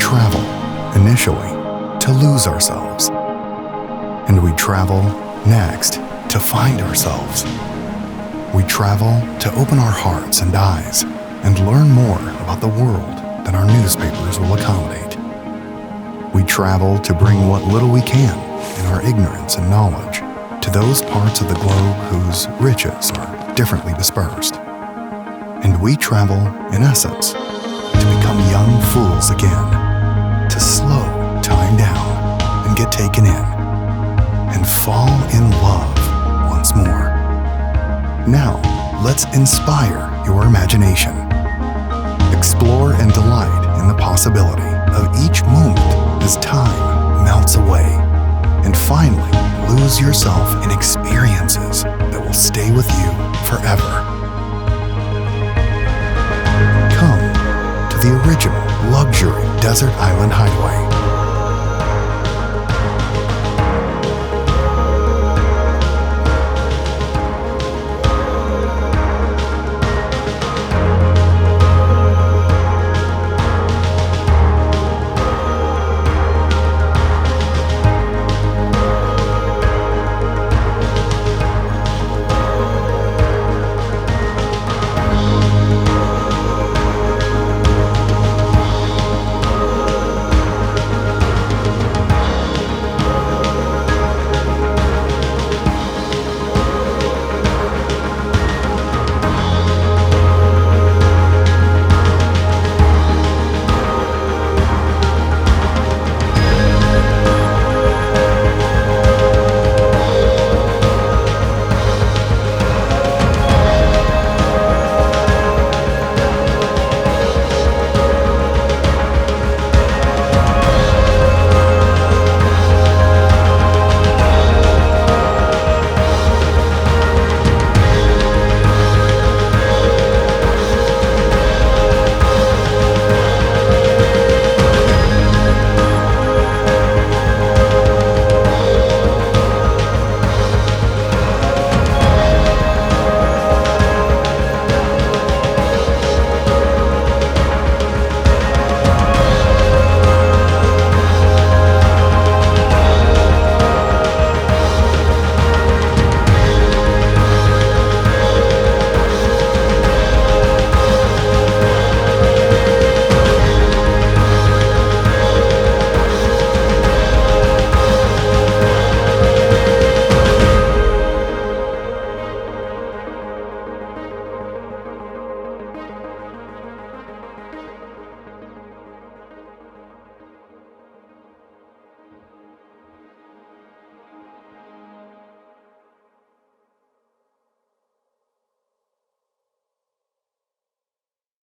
travel, initially, to lose ourselves. And we travel, next, to find ourselves. We travel to open our hearts and eyes and learn more about the world than our newspapers will accommodate. We travel to bring what little we can in our ignorance and knowledge to those parts of the globe whose riches are differently dispersed. And we travel, in essence, to become young fools again, to slow time down and get taken in, and fall in love once more. Now, let's inspire your imagination. Explore and delight in the possibility of each moment as time melts away, and finally lose yourself in experiences that will stay with you forever. Come to the original luxury desert island hideaway